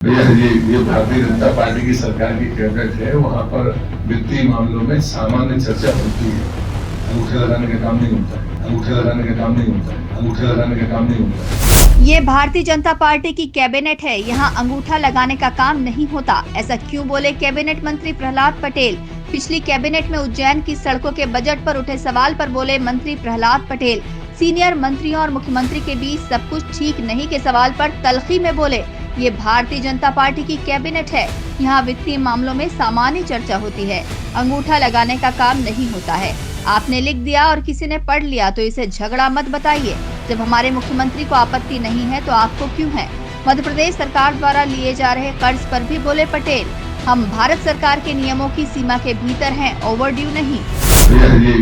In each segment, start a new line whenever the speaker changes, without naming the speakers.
ये भारतीय जनता पार्टी की सरकार की कैबिनेट है, वहाँ पर वित्तीय मामलों में सामान्य चर्चा होती है। अंगूठे लगाने का काम नहीं होता है, अंगूठे लगाने का काम नहीं होता है, अंगूठे लगाने का काम नहीं होता है।
ये भारतीय जनता पार्टी की कैबिनेट है, यहाँ अंगूठा लगाने का काम नहीं होता। ऐसा क्यों बोले कैबिनेट मंत्री प्रहलाद पटेल? पिछली कैबिनेट में उज्जैन की सड़कों के बजट पर उठे सवाल पर बोले मंत्री प्रहलाद पटेल। सीनियर मंत्रियों और मुख्यमंत्री के बीच सब कुछ ठीक नहीं के सवाल पर तल्खी में बोले, ये भारतीय जनता पार्टी की कैबिनेट है, यहाँ वित्तीय मामलों में सामान्य चर्चा होती है, अंगूठा लगाने का काम नहीं होता है। आपने लिख दिया और किसी ने पढ़ लिया तो इसे झगड़ा मत बताइए। जब हमारे मुख्यमंत्री को आपत्ति नहीं है तो आपको क्यों है? मध्य प्रदेश सरकार द्वारा लिए जा रहे कर्ज पर भी बोले पटेल, हम भारत सरकार के नियमों की सीमा के भीतर हैं, ओवरड्यू नहीं।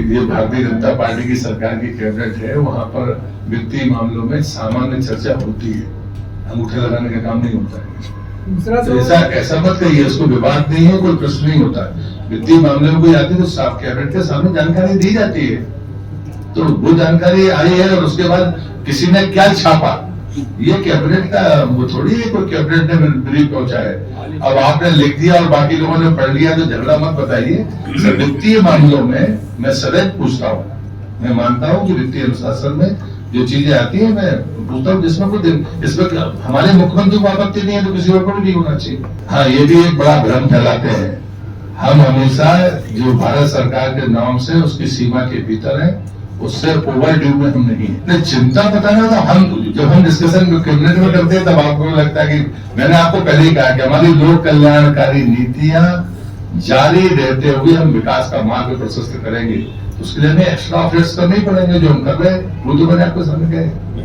ये भारतीय जनता पार्टी की सरकार की कैबिनेट है, वहाँ पर वित्तीय मामलों में सामान्य चर्चा होती है, अंगूठे लगाने का काम नहीं होता है। तो ऐसा मत कहिए, उसको विवाद नहीं है, कोई प्रश्न नहीं होता है। वित्तीय मामले में कोई आती है तो साफ कैबिनेट के सामने जानकारी दी जाती है, तो वो जानकारी आई है और उसके बाद किसी ने क्या छापा, ये कैबिनेट का वो थोड़ी है, कोई कैबिनेट ने ब्रीफ पहुंचा है। अब आपने लिख दिया और बाकी लोगों ने पढ़ लिया तो झगड़ा मत बताइए। वित्तीय मामलों में मैं सदैव पूछता हूँ, मैं मानता हूँ कि वित्तीय अनुशासन में जो चीजें आती है मैं पूछता हूँ, जिसमें कुछ इसमें हमारे मुख्यमंत्री को आपत्ति नहीं है तो किसी और को भी होना चाहिए। हाँ, ये भी एक बड़ा भ्रम फैलाते हैं। हम हमेशा जो भारत सरकार के नाम से उसकी सीमा के भीतर है, उससे ओवरड्यू में हम नहीं है। चिंता बताना तो हम जब हम डिस्कशन कैबिनेट में करते हैं तब आपको लगता है कि मैंने आपको पहले ही कहा कि हमारी लोक कल्याणकारी नीतियां जारी रहते हुए हम विकास का मार्ग प्रशस्त करेंगे। उसके लिए हमें एक्स्ट्रा ऑफर्स करने ही पड़ेंगे, जो हम कर रहे हैं वो तो मैंने आपको समझ गए।